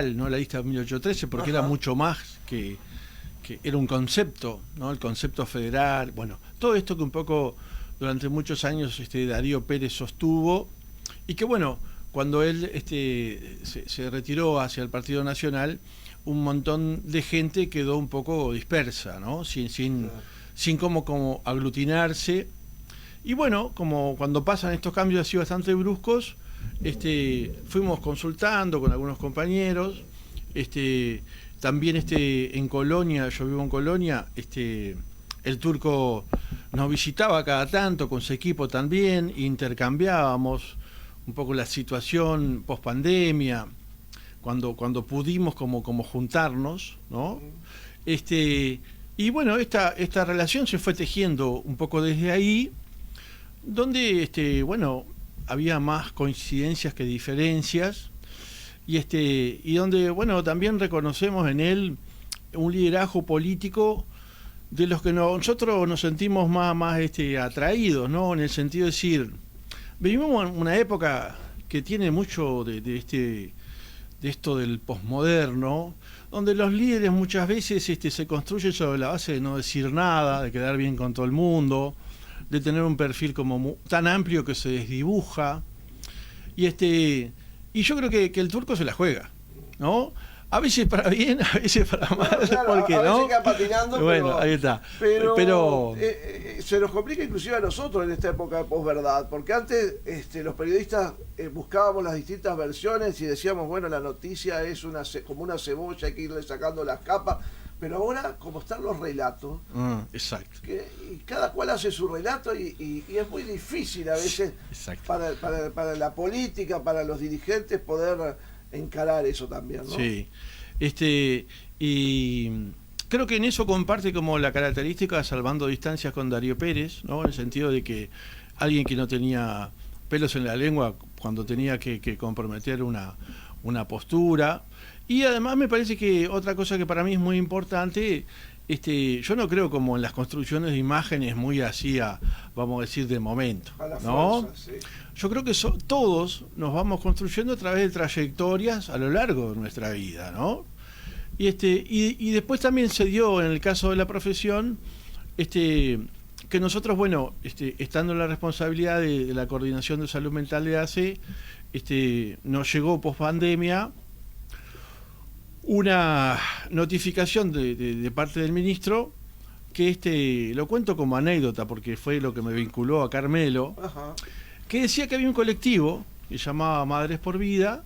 no la lista 1813, porque Ajá. era mucho más que era un concepto, ¿no? El concepto federal, bueno, todo esto que un poco durante muchos años Darío Pérez sostuvo, y que bueno, cuando él se retiró hacia el Partido Nacional, un montón de gente quedó un poco dispersa, ¿no? Claro. Sin como aglutinarse. Y bueno, como cuando pasan estos cambios así bastante bruscos, fuimos consultando con algunos compañeros, también en Colonia, yo vivo en Colonia, el Turco nos visitaba cada tanto con su equipo también, intercambiábamos un poco la situación post pandemia, cuando pudimos como juntarnos, ¿no? Y bueno, esta relación se fue tejiendo un poco desde ahí, donde bueno, había más coincidencias que diferencias, y donde bueno, también reconocemos en él un liderazgo político de los que nosotros nos sentimos más atraídos, ¿no? En el sentido de decir, vivimos en una época que tiene mucho de esto del posmoderno, donde los líderes muchas veces se construyen sobre la base de no decir nada, de quedar bien con todo el mundo, de tener un perfil como tan amplio que se desdibuja, y yo creo que el Turco se la juega, ¿no? A veces para bien, a veces para mal, No, claro, porque a veces no. queda patinando, Bueno, ahí está. pero Pero se nos complica inclusive a nosotros en esta época de posverdad, porque antes los periodistas buscábamos las distintas versiones y decíamos, bueno, la noticia es como una cebolla, hay que irle sacando las capas, pero ahora, como están los relatos, exacto. y cada cual hace su relato y es muy difícil a veces para la política, para los dirigentes poder encarar eso también, ¿no? Sí. Y creo que en eso comparte como la característica salvando distancias con Darío Pérez, ¿no? En el sentido de que alguien que no tenía pelos en la lengua cuando tenía que comprometer una postura. Y además me parece que otra cosa que para mí es muy importante, yo no creo como en las construcciones de imágenes muy así, vamos a decir, de momento, A la ¿no? fuerza, sí. Yo creo que todos nos vamos construyendo a través de trayectorias a lo largo de nuestra vida, ¿no? Y después también se dio en el caso de la profesión, que nosotros, bueno, estando en la responsabilidad de la coordinación de salud mental de ACE, nos llegó post pandemia una notificación de parte del ministro que lo cuento como anécdota porque fue lo que me vinculó a Carmelo. Ajá. Que decía que había un colectivo que llamaba Madres por Vida,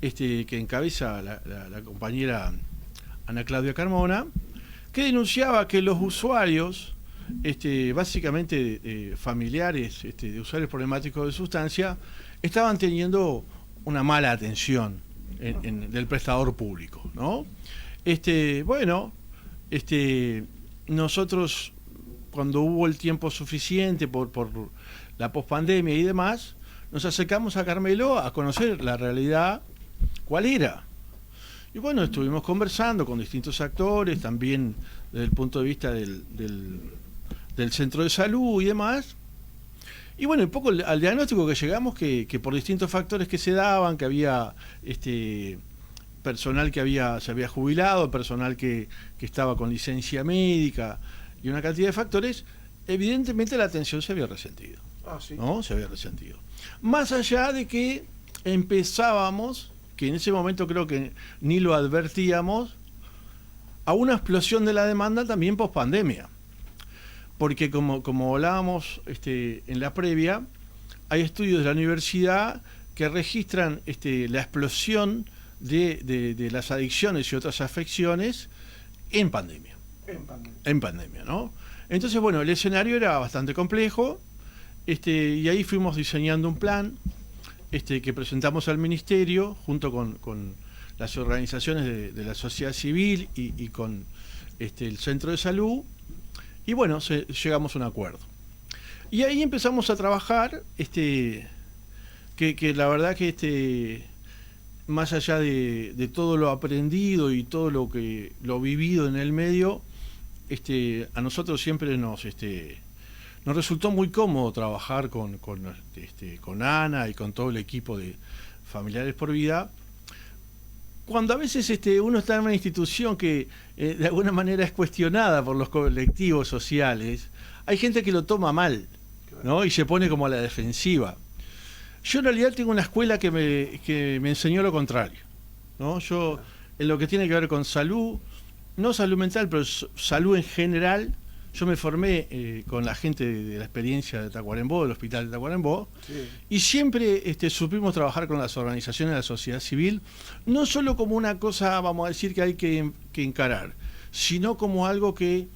que encabeza la compañera Ana Claudia Carmona, que denunciaba que los usuarios, básicamente familiares de usuarios problemáticos de sustancia, estaban teniendo una mala atención del prestador público, ¿no? Bueno, nosotros cuando hubo el tiempo suficiente por la pospandemia y demás, nos acercamos a Carmelo a conocer la realidad, cuál era. Y bueno, estuvimos conversando con distintos actores, también desde el punto de vista del centro de salud y demás. Y bueno, un poco al diagnóstico que llegamos, que por distintos factores que se daban, que había personal que se había jubilado, personal que estaba con licencia médica y una cantidad de factores, evidentemente la atención se había resentido. Sí. ¿No? Se había resentido. Más allá de que empezábamos, que en ese momento creo que ni lo advertíamos, a una explosión de la demanda también post pandemia. Porque como hablábamos en la previa, hay estudios de la universidad que registran la explosión de las adicciones y otras afecciones en pandemia. En pandemia, ¿no? Entonces, bueno, el escenario era bastante complejo. Y ahí fuimos diseñando un plan que presentamos al Ministerio junto con las organizaciones de la sociedad civil y con el Centro de Salud, y bueno, llegamos a un acuerdo. Y ahí empezamos a trabajar, que la verdad que más allá de todo lo aprendido y todo lo vivido en el medio, a nosotros siempre nos resultó muy cómodo trabajar con Ana y con todo el equipo de Familiares por Vida, cuando a veces uno está en una institución que de alguna manera es cuestionada por los colectivos sociales, hay gente que lo toma mal, ¿no? Y se pone como a la defensiva. Yo en realidad tengo una escuela que me enseñó lo contrario, ¿no? Yo, en lo que tiene que ver con salud, no salud mental, pero salud en general, yo me formé con la gente de la experiencia de Tacuarembó, del hospital de Tacuarembó, sí. Y siempre supimos trabajar con las organizaciones de la sociedad civil, no solo como una cosa, vamos a decir, que hay que encarar, sino como algo que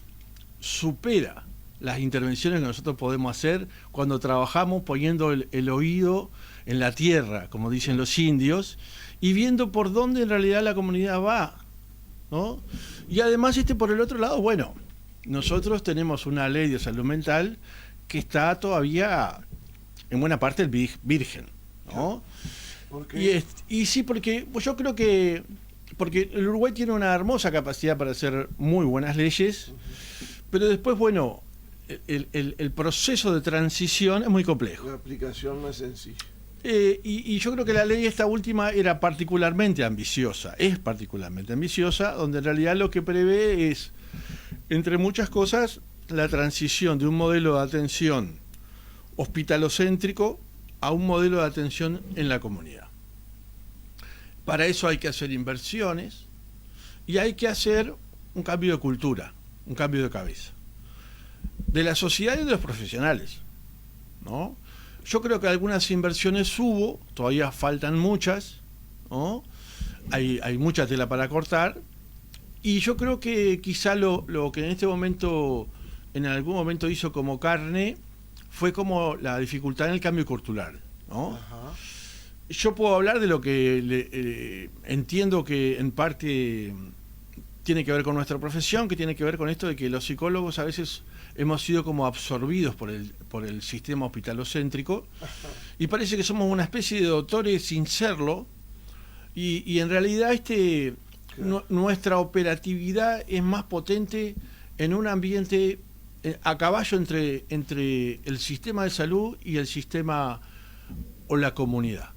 supera las intervenciones que nosotros podemos hacer cuando trabajamos poniendo el oído en la tierra, como dicen los indios, y viendo por dónde en realidad la comunidad va, ¿no? Y además por el otro lado, bueno, nosotros tenemos una ley de salud mental que está todavía en buena parte virgen, ¿no? ¿Por qué? Y sí, porque pues yo creo que porque el Uruguay tiene una hermosa capacidad para hacer muy buenas leyes, pero después, bueno, el proceso de transición es muy complejo. La aplicación no es sencilla. Y yo creo que la ley esta última era particularmente ambiciosa, es particularmente ambiciosa, donde en realidad lo que prevé es, entre muchas cosas, la transición de un modelo de atención hospitalocéntrico a un modelo de atención en la comunidad. Para eso hay que hacer inversiones y hay que hacer un cambio de cultura, un cambio de cabeza, de la sociedad y de los profesionales, ¿no? Yo creo que algunas inversiones hubo, todavía faltan muchas, ¿no? Hay mucha tela para cortar, y yo creo que quizá lo que en algún momento hizo como carne, fue como la dificultad en el cambio cultural, ¿no? Ajá. Yo puedo hablar de lo que entiendo que en parte tiene que ver con nuestra profesión, que tiene que ver con esto de que los psicólogos a veces hemos sido como absorbidos por el sistema hospitalocéntrico, y parece que somos una especie de doctores sin serlo, y en realidad nuestra operatividad es más potente en un ambiente a caballo entre el sistema de salud y el sistema o la comunidad,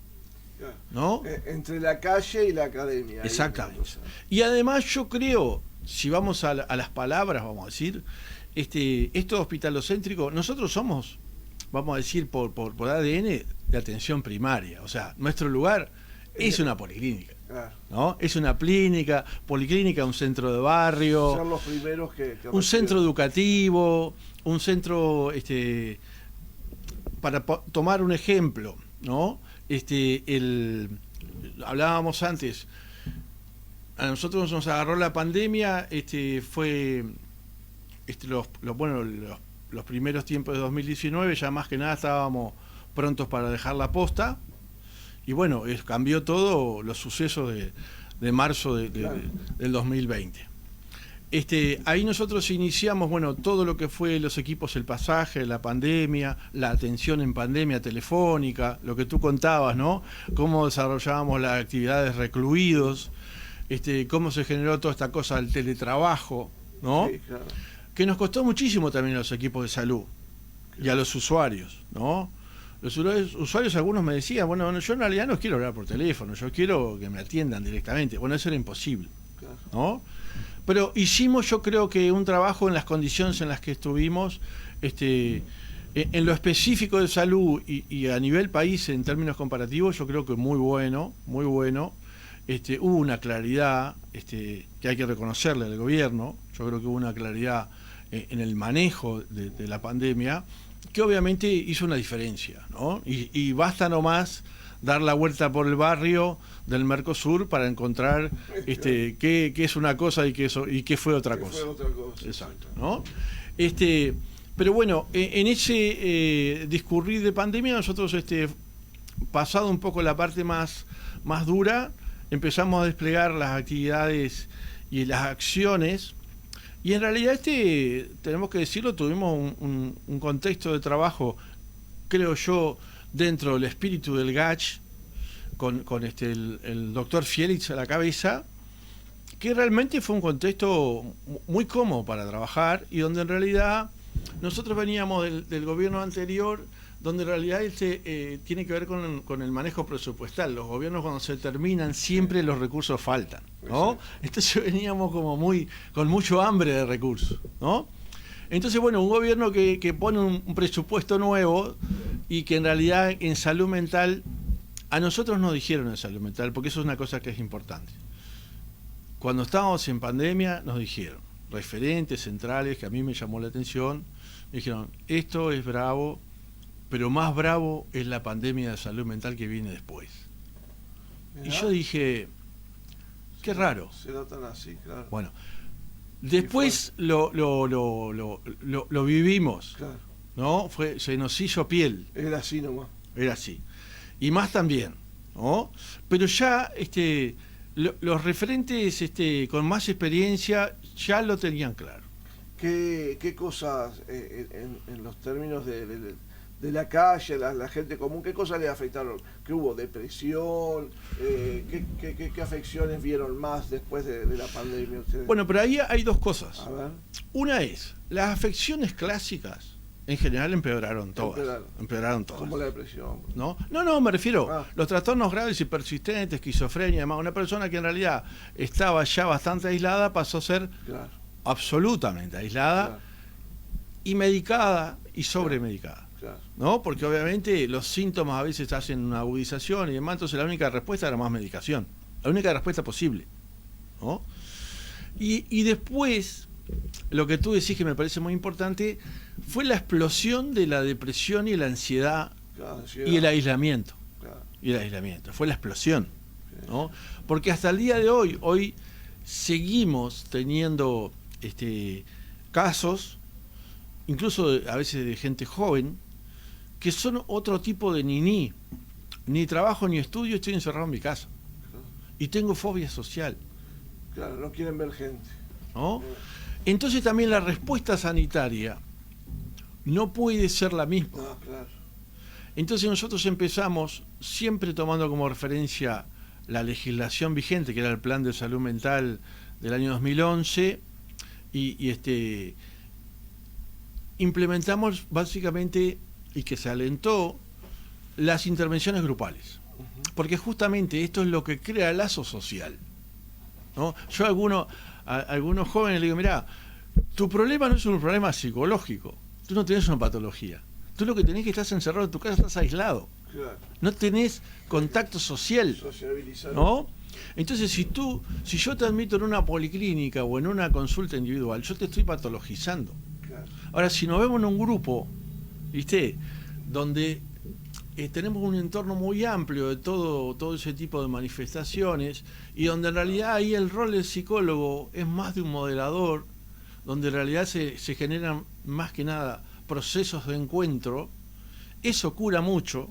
¿no? Entre la calle y la academia. Exactamente. Y además yo creo, si vamos a las palabras, vamos a decir, esto hospitalocéntrico, nosotros somos, vamos a decir, por ADN, de atención primaria. O sea, nuestro lugar es una policlínica, ¿no? Es una policlínica, un centro de barrio, son los primeros que un centro educativo, un centro, para tomar un ejemplo, ¿no? Hablábamos antes, a nosotros nos agarró la pandemia, fue los primeros tiempos de 2019, ya más que nada estábamos prontos para dejar la posta, y bueno, cambió todo los sucesos de marzo del 2020. Ahí nosotros iniciamos, bueno, todo lo que fue los equipos El Pasaje, la pandemia, la atención en pandemia telefónica, lo que tú contabas, ¿no? Cómo desarrollábamos las actividades recluidos, cómo se generó toda esta cosa del teletrabajo, ¿no? Sí, claro. Que nos costó muchísimo también a los equipos de salud y a los usuarios, ¿no? Los usuarios, algunos me decían, bueno, yo en realidad no quiero hablar por teléfono, yo quiero que me atiendan directamente. Bueno, eso era imposible, ¿no? Pero hicimos, yo creo que un trabajo en las condiciones en las que estuvimos, en lo específico de salud y a nivel país en términos comparativos, yo creo que muy bueno, muy bueno. Hubo una claridad que hay que reconocerle al gobierno, yo creo que hubo una claridad en el manejo de la pandemia, que obviamente hizo una diferencia, ¿no? Y basta nomás dar la vuelta por el barrio del Mercosur para encontrar qué es una cosa y qué fue otra cosa. Exacto, ¿no? Pero bueno, en ese discurrir de pandemia, nosotros, pasado un poco la parte más dura, empezamos a desplegar las actividades y las acciones, y en realidad tenemos que decirlo, tuvimos un contexto de trabajo, creo yo, dentro del espíritu del GACH, con el doctor Félix a la cabeza, que realmente fue un contexto muy cómodo para trabajar, y donde en realidad nosotros veníamos del gobierno anterior donde en realidad tiene que ver con el manejo presupuestal. Los gobiernos cuando se terminan siempre los recursos faltan, ¿no? Exacto. Entonces veníamos como con mucho hambre de recursos, ¿no? Entonces, bueno, un gobierno que pone un presupuesto nuevo y que en realidad en salud mental, a nosotros nos dijeron en salud mental, porque eso es una cosa que es importante. Cuando estábamos en pandemia nos dijeron, referentes centrales, que a mí me llamó la atención, me dijeron, esto es bravo, pero más bravo es la pandemia de salud mental que viene después. Mirá. Y yo dije, qué raro. Será tan así, claro. Bueno, después lo vivimos, claro. ¿no? Se nos hizo piel. Era así nomás. Era así. Y más también, ¿no? Pero ya los referentes con más experiencia ya lo tenían claro. ¿Qué cosas en los términos de la calle, la gente común, qué cosas les afectaron? ¿Qué hubo? ¿Depresión? ¿Qué afecciones vieron más después de la pandemia ustedes? Bueno, pero ahí hay dos cosas. A ver. Una es, las afecciones clásicas en general empeoraron todas. Empeoraron todas. Como la depresión. No, me refiero los trastornos graves y persistentes, esquizofrenia, además, una persona que en realidad estaba ya bastante aislada pasó a ser absolutamente aislada y medicada y sobremedicada. Claro. ¿No? Porque obviamente los síntomas a veces hacen una agudización y demás, entonces la única respuesta era más medicación. La única respuesta posible, ¿no? Y después, lo que tú decís que me parece muy importante, fue la explosión de la depresión y la ansiedad, y el aislamiento. Claro. Y el aislamiento. Fue la explosión, ¿no? Porque hasta el día de hoy seguimos teniendo casos, incluso a veces de gente joven, que son otro tipo de ni trabajo ni estudio, estoy encerrado en mi casa. Claro. Y tengo fobia social. Claro, no quieren ver gente. ¿No? Entonces también la respuesta sanitaria no puede ser la misma. No, claro. Entonces nosotros empezamos, siempre tomando como referencia la legislación vigente, que era el Plan de Salud Mental del año 2011, y implementamos básicamente, y que se alentó, las intervenciones grupales. Porque justamente esto es lo que crea lazo social, ¿no? Yo a algunos jóvenes les digo, mirá, tu problema no es un problema psicológico, tú no tenés una patología, tú lo que tenés es que estás encerrado en tu casa, estás aislado, claro. No tenés contacto social, ¿no? Entonces si yo te admito en una policlínica o en una consulta individual, yo te estoy patologizando. Claro. Ahora, si nos vemos en un grupo, ¿viste? Donde tenemos un entorno muy amplio de todo ese tipo de manifestaciones, y donde en realidad ahí el rol del psicólogo es más de un moderador, donde en realidad se generan más que nada procesos de encuentro, eso cura mucho,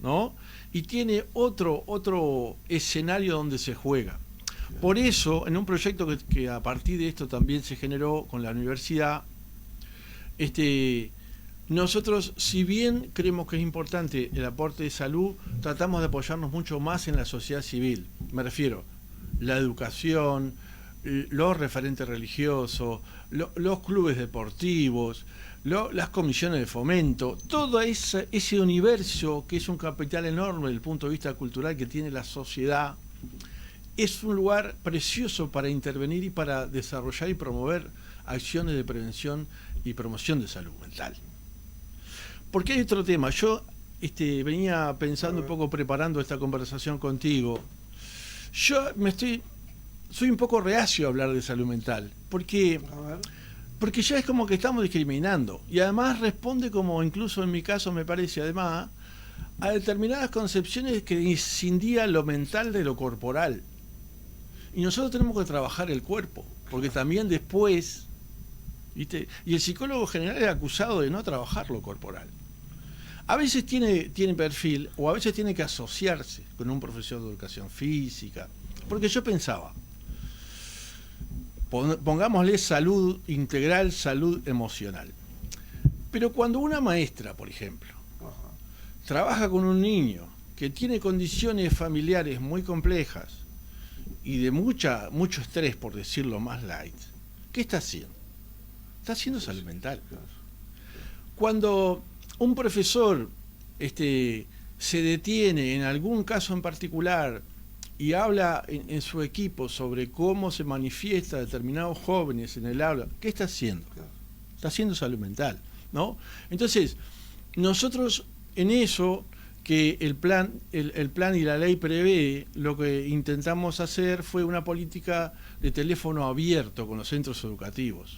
¿no? Y tiene otro escenario donde se juega. Por eso, en un proyecto que a partir de esto también se generó con la universidad, nosotros, si bien creemos que es importante el aporte de salud, tratamos de apoyarnos mucho más en la sociedad civil. Me refiero, la educación, los referentes religiosos, los clubes deportivos, las comisiones de fomento, todo ese universo que es un capital enorme desde el punto de vista cultural que tiene la sociedad, es un lugar precioso para intervenir y para desarrollar y promover acciones de prevención y promoción de salud mental. Porque hay otro tema. Yo venía pensando un poco, preparando esta conversación contigo. Yo soy un poco reacio a hablar de salud mental, porque ya es como que estamos discriminando. Y además responde, como incluso en mi caso me parece, además, a determinadas concepciones que escindían lo mental de lo corporal. Y nosotros tenemos que trabajar el cuerpo, porque también después, ¿viste? Y el psicólogo general es acusado de no trabajar lo corporal. A veces tiene perfil, o a veces tiene que asociarse con un profesor de educación física. Porque yo pensaba, pongámosle salud integral, salud emocional. Pero cuando una maestra, por ejemplo, trabaja con un niño que tiene condiciones familiares muy complejas y de mucho estrés, por decirlo más light, ¿qué está haciendo? Está haciendo salud mental. Cuando un profesor se detiene en algún caso en particular y habla en su equipo sobre cómo se manifiesta determinados jóvenes en el aula, ¿qué está haciendo? Está haciendo salud mental, ¿no? Entonces, nosotros en eso que el plan y la ley prevé, lo que intentamos hacer fue una política de teléfono abierto con los centros educativos.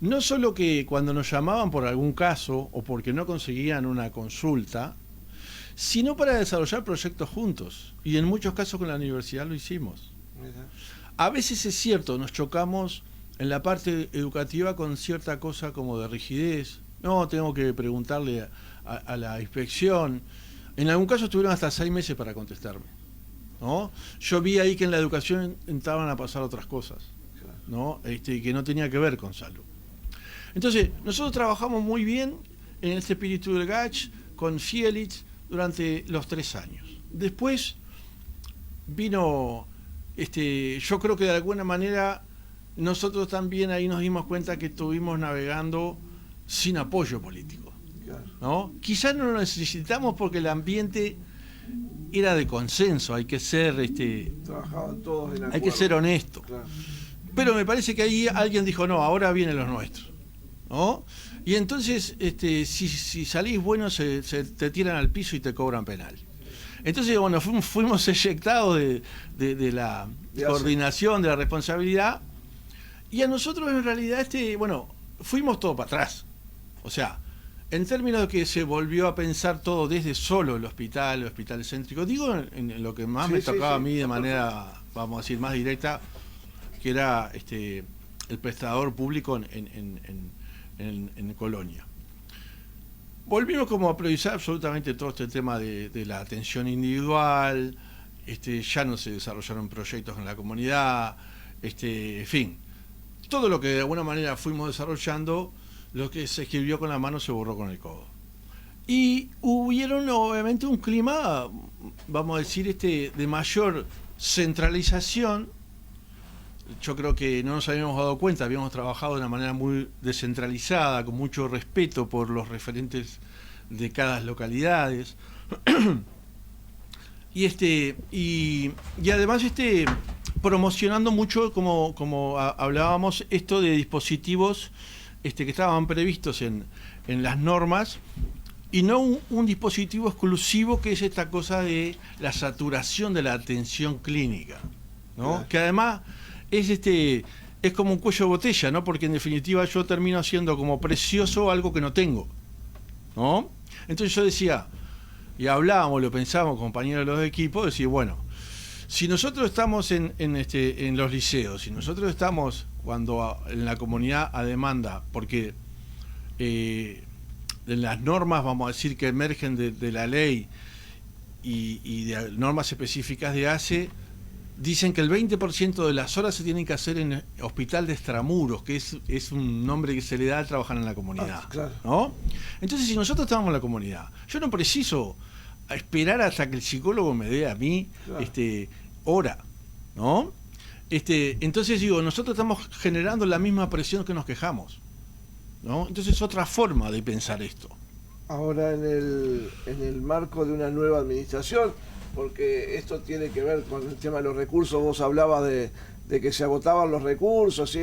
No solo que cuando nos llamaban por algún caso o porque no conseguían una consulta, sino para desarrollar proyectos juntos. Y en muchos casos con la universidad lo hicimos. A veces es cierto, nos chocamos en la parte educativa con cierta cosa como de rigidez. No, tengo que preguntarle a la inspección. En algún caso estuvieron hasta 6 meses para contestarme, ¿no? Yo vi ahí que en la educación entraban a pasar otras cosas, ¿no? Que no tenía que ver con salud. Entonces, nosotros trabajamos muy bien en este espíritu del GACH con Fielich durante los 3 años. Después vino, yo creo que de alguna manera nosotros también ahí nos dimos cuenta que estuvimos navegando sin apoyo político, ¿no? Quizás no lo necesitamos porque el ambiente era de consenso, hay que ser trabajaban todos en acuerdo. Hay que ser honesto. Claro. Pero me parece que ahí alguien dijo, no, ahora vienen los nuestros, ¿no? Y entonces si salís bueno se te tiran al piso y te cobran penal. Entonces, bueno, fuimos eyectados de la coordinación, de la responsabilidad, y a nosotros en realidad fuimos todo para atrás. O sea, en términos de que se volvió a pensar todo desde solo el hospital céntrico, digo en lo que más me tocaba a mí de manera, vamos a decir, más directa, que era el prestador público en Colonia. Volvimos como a priorizar absolutamente todo este tema de la atención individual, ya no se desarrollaron proyectos en la comunidad, en fin, todo lo que de alguna manera fuimos desarrollando, lo que se escribió con la mano se borró con el codo. Y hubieron obviamente un clima, vamos a decir, de mayor centralización. Yo creo que no nos habíamos dado cuenta, habíamos trabajado de una manera muy descentralizada, con mucho respeto por los referentes de cada localidades. y además promocionando mucho, como hablábamos, esto de dispositivos que estaban previstos en las normas, y no un dispositivo exclusivo que es esta cosa de la saturación de la atención clínica, ¿no? Claro. Que además es como un cuello de botella, ¿no? Porque en definitiva yo termino haciendo como precioso algo que no tengo, ¿no? Entonces yo decía, y hablábamos, lo pensábamos, compañeros de los equipos, decir, bueno, si nosotros estamos en los liceos, si nosotros estamos cuando en la comunidad a demanda, porque en las normas, vamos a decir, que emergen de la ley y de normas específicas de ACE, dicen que el 20% de las horas se tienen que hacer en hospital de extramuros, que es un nombre que se le da al trabajar en la comunidad, claro, ¿no? Entonces, si nosotros estamos en la comunidad, yo no preciso esperar hasta que el psicólogo me dé a mí, claro, hora, ¿no? Entonces digo, nosotros estamos generando la misma presión que nos quejamos, ¿no? Entonces es otra forma de pensar esto. Ahora en el marco de una nueva administración, porque esto tiene que ver con el tema de los recursos, vos hablabas de que se agotaban los recursos y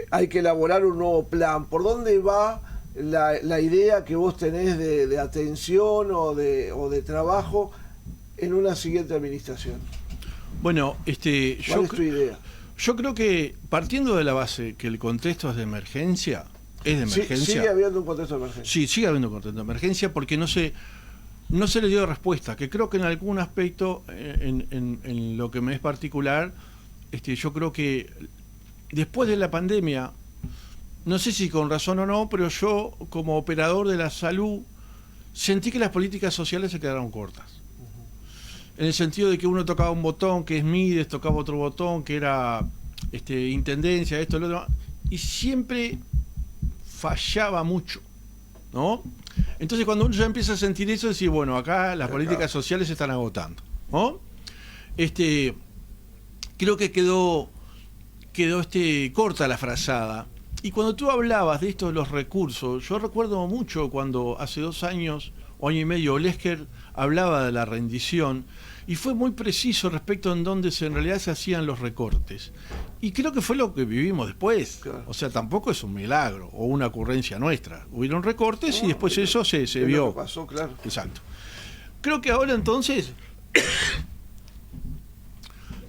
hay que elaborar un nuevo plan. ¿Por dónde va la idea que vos tenés de atención o de trabajo en una siguiente administración? Bueno, ¿Cuál es tu idea? Yo creo que partiendo de la base que el contexto es de emergencia, Sí, sigue habiendo un contexto de emergencia. Sí, sigue habiendo un contexto de emergencia porque no se le dio respuesta, que creo que en algún aspecto, en lo que me es particular, yo creo que después de la pandemia, no sé si con razón o no, pero yo como operador de la salud sentí que las políticas sociales se quedaron cortas. En el sentido de que uno tocaba un botón que es Mides, tocaba otro botón que era intendencia, esto, lo otro, y siempre fallaba mucho, ¿no? Entonces cuando uno ya empieza a sentir eso, decir, bueno, acá las políticas sociales se están agotando, ¿no? Creo que quedó corta la frazada. Y cuando tú hablabas de esto de los recursos, yo recuerdo mucho cuando hace 2 años o año y medio Olesker hablaba de la rendición y fue muy preciso respecto en dónde en realidad se hacían los recortes. Y creo que fue lo que vivimos después. Claro. O sea, tampoco es un milagro o una ocurrencia nuestra. Hubieron recortes y después eso se vio. Lo que pasó, claro. Exacto. Creo que ahora entonces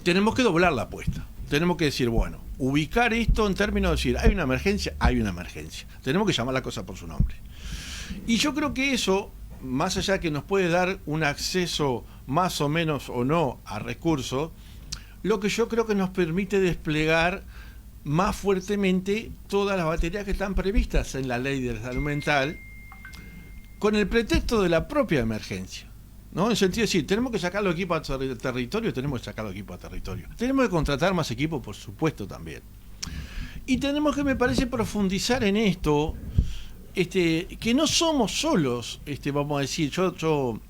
tenemos que doblar la apuesta. Tenemos que decir, bueno, ubicar esto en términos de decir, hay una emergencia. Tenemos que llamar la cosa por su nombre. Y yo creo que eso, más allá que nos puede dar un acceso más o menos o no a recursos, lo que yo creo que nos permite desplegar más fuertemente todas las baterías que están previstas en la ley de salud mental, con el pretexto de la propia emergencia, ¿no? En el sentido de decir, tenemos que sacar los equipos a territorio, tenemos que sacar los equipos a territorio. Tenemos que contratar más equipos, por supuesto, también. Y tenemos que, me parece, profundizar en esto, que no somos solos, vamos a decir, yo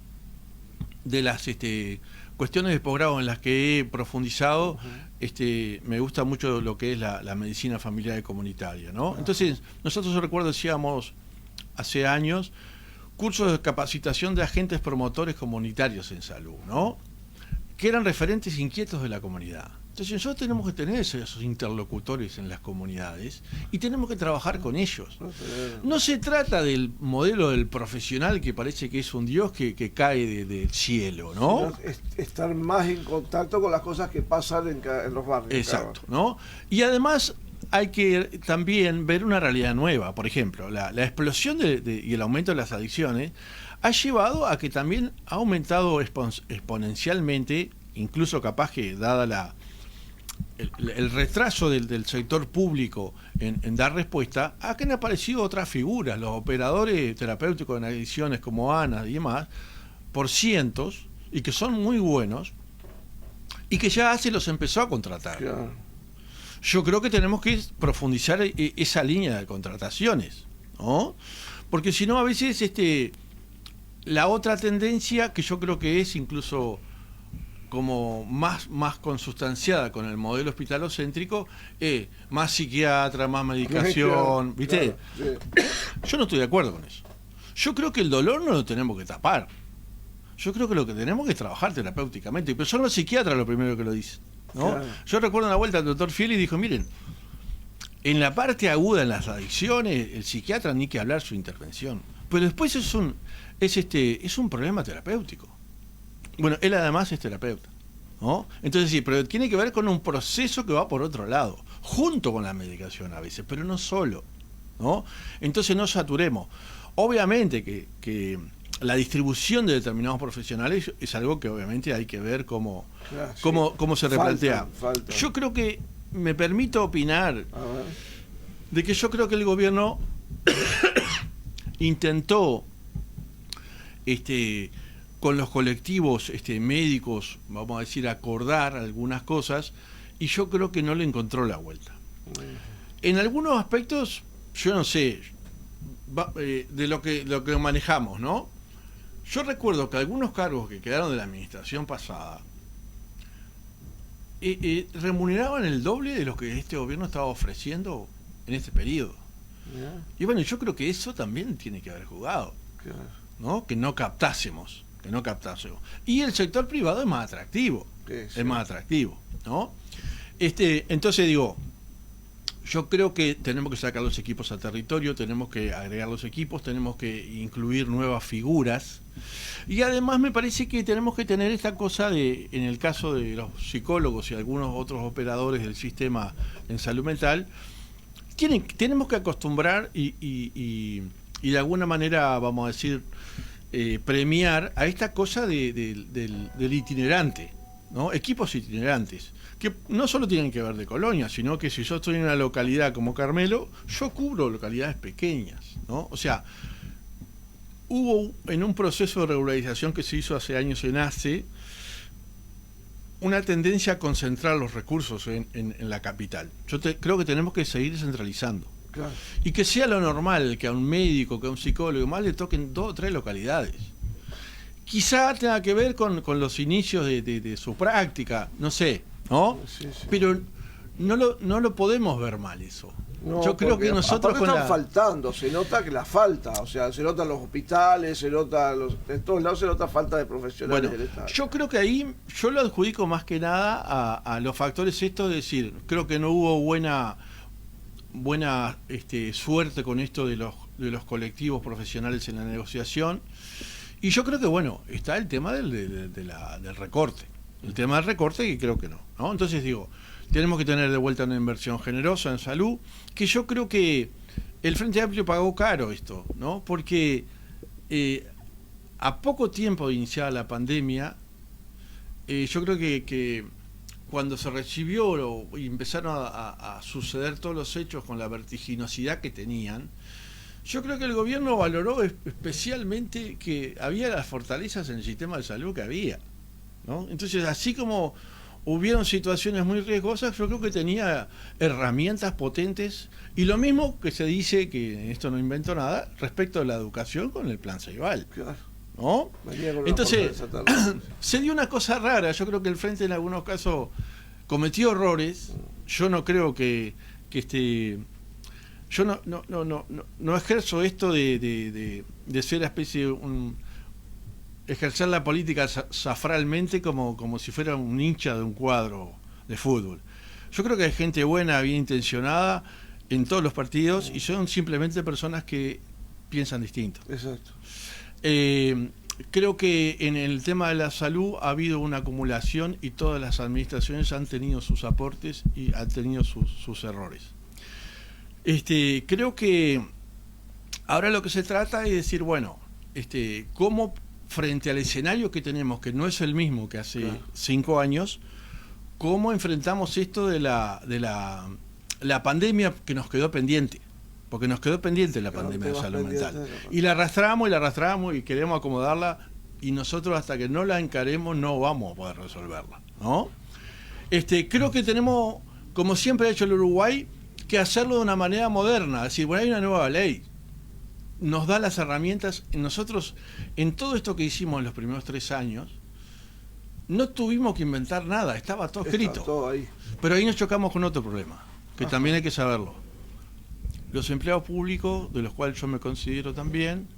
de las cuestiones de posgrado en las que he profundizado, me gusta mucho lo que es la medicina familiar y comunitaria, ¿no? Entonces, nosotros, yo recuerdo, decíamos hace años, cursos de capacitación de agentes promotores comunitarios en salud, ¿no? Que eran referentes inquietos de la comunidad. Entonces nosotros tenemos que tener esos interlocutores en las comunidades y tenemos que trabajar con ellos. No se trata del modelo del profesional que parece que es un dios que cae del cielo, ¿no? Estar más en contacto con las cosas que pasan en los barrios. Exacto, ¿no? Y además hay que también ver una realidad nueva. Por ejemplo, la explosión y el aumento de las adicciones ha llevado a que también ha aumentado exponencialmente, incluso capaz que dada el retraso del sector público en dar respuesta, a que han aparecido otras figuras, los operadores terapéuticos en adicciones como ANA y demás, por cientos, y que son muy buenos, y que ya se los empezó a contratar. Claro. Yo creo que tenemos que profundizar esa línea de contrataciones, ¿no? Porque si no, a veces la otra tendencia, que yo creo que es incluso como más consustanciada con el modelo hospitalocéntrico, más psiquiatra, más medicación, ¿viste? Claro, sí. Yo no estoy de acuerdo con eso. Yo creo que el dolor no lo tenemos que tapar. Yo creo que lo que tenemos que es trabajar terapéuticamente, pero son los psiquiatras lo primero que lo dicen, ¿no? Claro. Yo recuerdo una vuelta al doctor Fieli y dijo, miren, en la parte aguda, en las adicciones, el psiquiatra ni que hablar su intervención, pero después es un problema terapéutico. Bueno, él además es terapeuta, ¿no? Entonces sí, pero tiene que ver con un proceso que va por otro lado, junto con la medicación a veces, pero no solo, ¿no? Entonces no saturemos. Obviamente que la distribución de determinados profesionales es algo que obviamente hay que ver cómo se replantea. Falta. Yo creo que, me permito opinar, de que yo creo que el gobierno intentó con los colectivos médicos, vamos a decir, acordar algunas cosas, y yo creo que no le encontró la vuelta. En algunos aspectos, yo no sé, de lo que manejamos, ¿no? Yo recuerdo que algunos cargos que quedaron de la administración pasada remuneraban el doble de lo que este gobierno estaba ofreciendo en este periodo. Y bueno, yo creo que eso también tiene que haber jugado, ¿no? Que no captásemos. Y el sector privado es más atractivo, ¿no? Entonces digo, yo creo que tenemos que sacar los equipos a territorio, tenemos que agregar los equipos, tenemos que incluir nuevas figuras, y además me parece que tenemos que tener esta cosa en el caso de los psicólogos y algunos otros operadores del sistema en salud mental, tenemos que acostumbrar y de alguna manera, vamos a decir, premiar a esta cosa del itinerante, ¿no? Equipos itinerantes, que no solo tienen que ver de colonia, sino que si yo estoy en una localidad como Carmelo, yo cubro localidades pequeñas, ¿no? O sea, hubo en un proceso de regularización que se hizo hace años en ACE una tendencia a concentrar los recursos en la capital. Creo que tenemos que seguir centralizando. Claro. Y que sea lo normal que a un médico, que a un psicólogo más le toquen 2 o 3 localidades. Quizá tenga que ver con los inicios de su práctica, no sé, ¿no? Sí. Pero no lo podemos ver mal eso. No, yo creo que nosotros están faltando, se nota que la falta, o sea, se nota en los hospitales, en todos lados se nota falta de profesionales del Estado. Yo creo que ahí yo lo adjudico más que nada a los factores estos, de decir, creo que no hubo buena suerte con esto de los colectivos profesionales en la negociación, y yo creo que está el tema del recorte, el tema del recorte, que creo que no. Entonces digo, tenemos que tener de vuelta una inversión generosa en salud, que yo creo que el Frente Amplio pagó caro esto, ¿no? Porque a poco tiempo de iniciar la pandemia, yo creo que cuando se recibió y empezaron a suceder todos los hechos con la vertiginosidad que tenían, yo creo que el gobierno valoró especialmente que había las fortalezas en el sistema de salud que había, ¿no? Entonces, así como hubieron situaciones muy riesgosas, yo creo que tenía herramientas potentes, y lo mismo que se dice, que esto no invento nada, respecto a la educación con el Plan Ceibal, ¿no? Entonces, se dio una cosa rara. Yo creo que el Frente en algunos casos cometió errores. Yo no creo que yo no ejerzo esto de ser una especie de ejercer la política zafralmente como si fuera un hincha de un cuadro de fútbol. Yo creo que hay gente buena, bien intencionada en todos los partidos, y son simplemente personas que piensan distinto. Exacto. Creo que en el tema de la salud ha habido una acumulación, y todas las administraciones han tenido sus aportes y han tenido sus errores. Creo que ahora lo que se trata es decir, cómo frente al escenario que tenemos, que no es el mismo que hace 5 años, cómo enfrentamos esto de la pandemia que nos quedó pendiente. Porque nos quedó pendiente la pandemia de salud mental. Y la arrastramos y queremos acomodarla, y nosotros hasta que no la encaremos no vamos a poder resolverla, ¿no? Creo que tenemos, como siempre ha hecho el Uruguay, que hacerlo de una manera moderna. Es decir, hay una nueva ley, nos da las herramientas. Nosotros, en todo esto que hicimos en los primeros 3 años, no tuvimos que inventar nada, estaba todo escrito. Todo ahí. Pero ahí nos chocamos con otro problema, que también hay que saberlo. Los empleados públicos, de los cuales yo me considero también,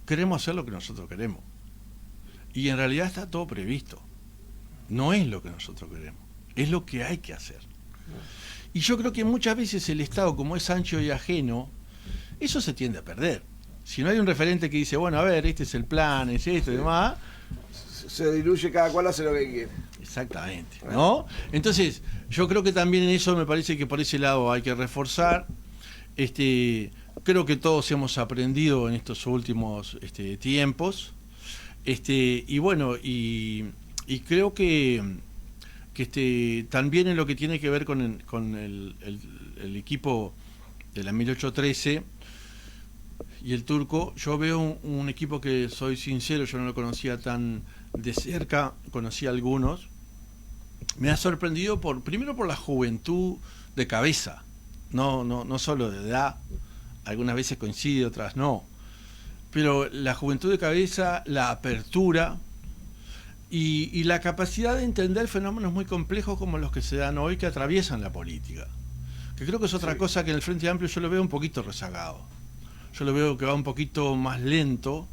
queremos hacer lo que nosotros queremos. Y en realidad está todo previsto. No es lo que nosotros queremos, es lo que hay que hacer. Y yo creo que muchas veces el Estado, como es ancho y ajeno, eso se tiende a perder. Si no hay un referente que dice, a ver, este es el plan, es esto y demás, se diluye, cada cual hace lo que quiere. Exactamente, ¿no? Entonces, yo creo que también en eso me parece que por ese lado hay que reforzar. Creo que todos hemos aprendido en estos últimos tiempos. Y creo que también en lo que tiene que ver con el equipo de la 1813 y el Turco, yo veo un equipo que, soy sincero, yo no lo conocía tan de cerca, conocí a algunos. Me ha sorprendido primero por la juventud de cabeza, no solo de edad, algunas veces coincide, otras no, pero la juventud de cabeza, la apertura y la capacidad de entender fenómenos muy complejos como los que se dan hoy, que atraviesan la política, que creo que es otra cosa que en el Frente Amplio yo lo veo un poquito rezagado. Yo lo veo que va un poquito más lento,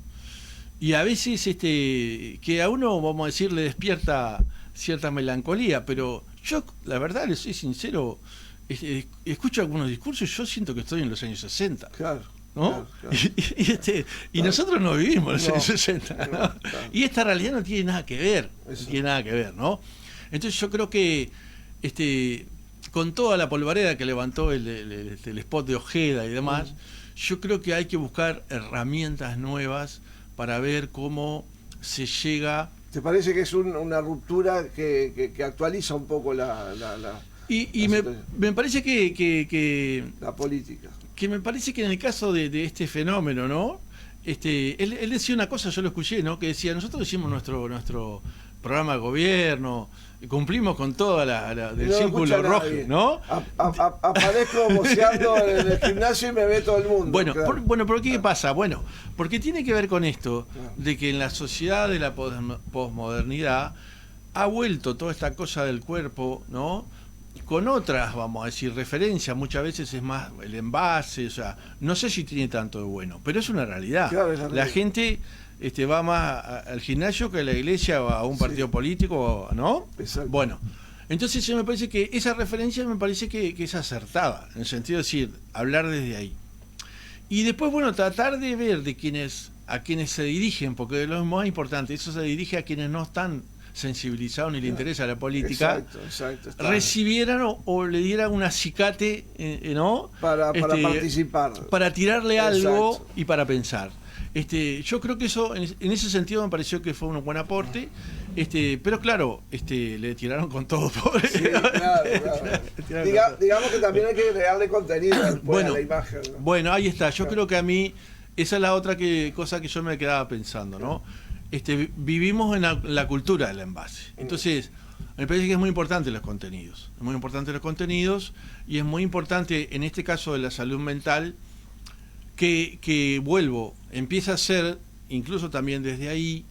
y a veces que a uno, vamos a decir, le despierta cierta melancolía, pero yo, la verdad, les soy sincero, escucho algunos discursos y yo siento que estoy en los años 60. Claro. ¿No? Claro. Y nosotros no vivimos los años 60, ¿no? Claro. Y esta realidad no tiene nada que ver, ¿no? Entonces yo creo que con toda la polvareda que levantó el spot de Ojeda y demás, yo creo que hay que buscar herramientas nuevas para ver cómo se llega. ¿Te parece que es una ruptura que actualiza un poco me parece que la política? Que me parece que en el caso de este fenómeno, ¿no? Él decía una cosa, yo lo escuché, ¿no? Que decía, nosotros hicimos nuestro programa de gobierno, cumplimos con toda del no círculo rojo, ¿no? Aparezco boceando en el gimnasio y me ve todo el mundo. Bueno, claro. ¿por qué pasa? Bueno, porque tiene que ver con esto, de que en la sociedad de la posmodernidad ha vuelto toda esta cosa del cuerpo, ¿no? con otras, vamos a decir, referencias, muchas veces es más el envase, o sea, no sé si tiene tanto de bueno, pero es una realidad. Claro, la gente va más al gimnasio que a la iglesia o a un partido político, ¿no? Exacto. Bueno, entonces me parece que esa referencia me parece que es acertada, en el sentido de decir, hablar desde ahí. Y después, bueno, tratar de ver a quienes se dirigen, porque lo más importante, eso se dirige a quienes no están sensibilizados ni le interesa la política, exacto, recibieran o le dieran un acicate, ¿no? Para participar. Para tirarle algo y para pensar. Yo creo que eso, en ese sentido, me pareció que fue un buen aporte. Pero claro, le tiraron con todo, pobre. Sí, claro. Digamos que también hay que agregarle contenido a la imagen, ¿no? Bueno, ahí está. Yo creo que a mí, esa es la otra cosa que yo me quedaba pensando, ¿no? Vivimos en la cultura del envase. Entonces, me parece que es muy importante los contenidos. Es muy importante los contenidos y es muy importante, en este caso de la salud mental, que vuelvo, empieza a ser, incluso también desde ahí,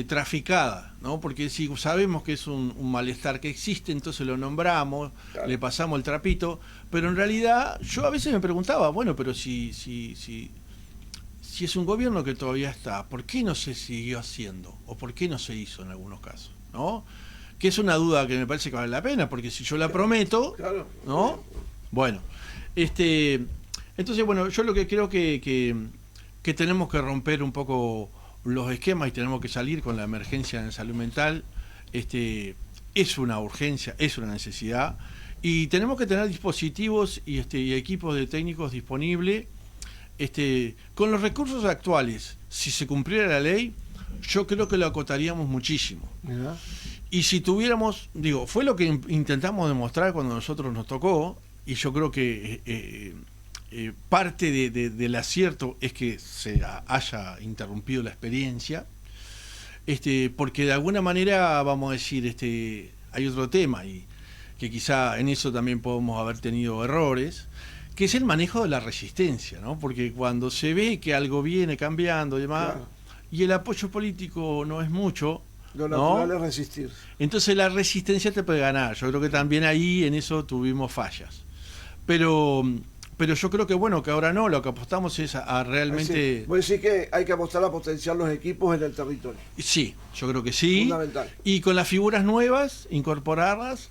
traficada, ¿no? Porque si sabemos que es un malestar que existe, entonces lo nombramos, claro, le pasamos el trapito, pero en realidad yo a veces me preguntaba, bueno, pero si es un gobierno que todavía está, ¿por qué no se siguió haciendo? ¿O por qué no se hizo en algunos casos? ¿No? Que es una duda que me parece que vale la pena, porque si yo la prometo, claro, ¿no? Bueno, entonces, bueno, yo lo que creo que tenemos que romper un poco los esquemas y tenemos que salir con la emergencia en salud mental. Es una urgencia, es una necesidad, y tenemos que tener dispositivos y equipos de técnicos disponibles. Con los recursos actuales, si se cumpliera la ley, yo creo que lo acotaríamos muchísimo. ¿Verdad? Y si tuviéramos, fue lo que intentamos demostrar cuando a nosotros nos tocó, y yo creo que parte del acierto es que se haya interrumpido la experiencia, porque de alguna manera, vamos a decir, hay otro tema, y que quizá en eso también podemos haber tenido errores, que es el manejo de la resistencia, ¿no? Porque cuando se ve que algo viene cambiando y demás, claro, y el apoyo político no es mucho, lo natural, ¿no?, es resistir. Entonces la resistencia te puede ganar. Yo creo que también ahí en eso tuvimos fallas. Pero yo creo que bueno, que ahora no, lo que apostamos es a realmente... Vos decís que hay que apostar a potenciar los equipos en el territorio. Sí, yo creo que sí. Fundamental. Y con las figuras nuevas, incorporarlas,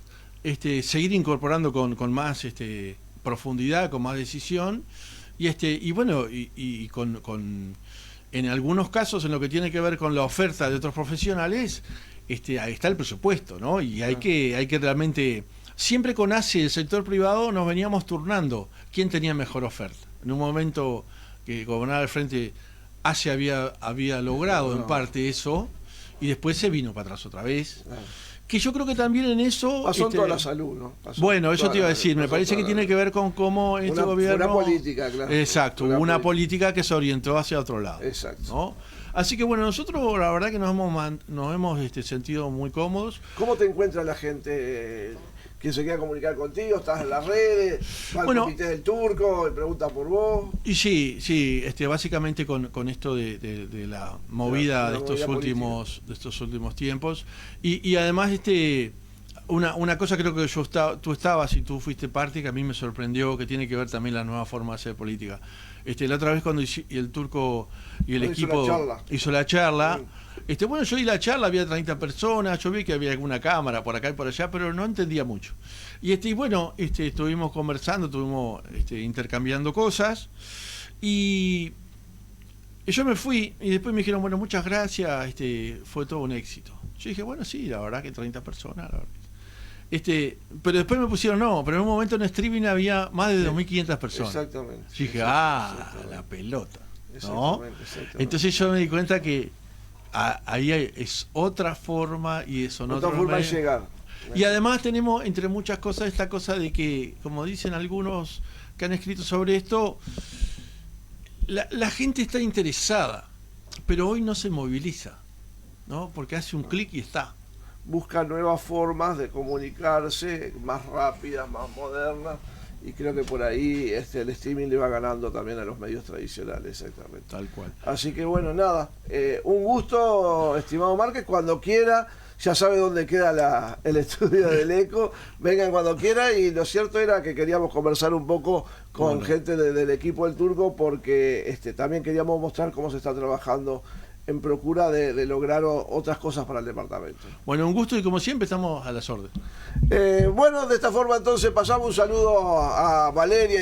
seguir incorporando con más profundidad, con más decisión, y bueno, y con en algunos casos, en lo que tiene que ver con la oferta de otros profesionales, ahí está el presupuesto, ¿no? Y hay que realmente, siempre con ACE y el sector privado nos veníamos turnando quién tenía mejor oferta. En un momento que gobernaba al frente, ACE había logrado en parte eso, y después se vino para atrás otra vez. Que yo creo que también en eso... Pasó en toda la salud, ¿no? Bueno, eso te iba a decir, me parece que tiene que ver con cómo gobierno... Una política, claro. Exacto, una política que se orientó hacia otro lado. Exacto. ¿No? Así que bueno, nosotros la verdad que nos hemos sentido muy cómodos. ¿Cómo te encuentra la gente que se quiera comunicar contigo? ¿Estás en las redes? ¿Va al comité del Turco? ¿Pregunta por vos? Y sí, básicamente con esto de la movida de estos últimos tiempos. Y además una cosa, creo que tú estabas y tú fuiste parte, que a mí me sorprendió, que tiene que ver también la nueva forma de hacer política. La otra vez cuando el Turco y el equipo hizo la charla, bueno, yo di la charla, había 30 personas, yo vi que había alguna cámara por acá y por allá, pero no entendía mucho. Y bueno, estuvimos conversando, estuvimos intercambiando cosas, y yo me fui, y después me dijeron, bueno, muchas gracias, fue todo un éxito. Yo dije, bueno, sí, la verdad que 30 personas, la verdad. Pero después me pusieron, no, pero en un momento en streaming había más de 2.500 personas. Exactamente. Yo dije, la pelota, ¿no? Exactamente. Entonces yo me di cuenta que ahí es otra forma y son otra forma de llegar. Y además tenemos, entre muchas cosas, esta cosa de que, como dicen algunos que han escrito sobre esto, la gente está interesada, pero hoy no se moviliza, ¿no? Porque hace un clic y está. Busca nuevas formas de comunicarse, más rápidas, más modernas, y creo que por ahí el streaming le va ganando también a los medios tradicionales, exactamente. Tal cual. Así que bueno, nada, un gusto, estimado Márquez, cuando quiera, ya sabe dónde queda el estudio del ECO, vengan cuando quieran. Y lo cierto era que queríamos conversar un poco con gente del equipo del Turco, porque también queríamos mostrar cómo se está trabajando en procura de lograr otras cosas para el departamento. Bueno, un gusto, y como siempre estamos a las órdenes. Bueno, de esta forma entonces pasamos un saludo a Valeria.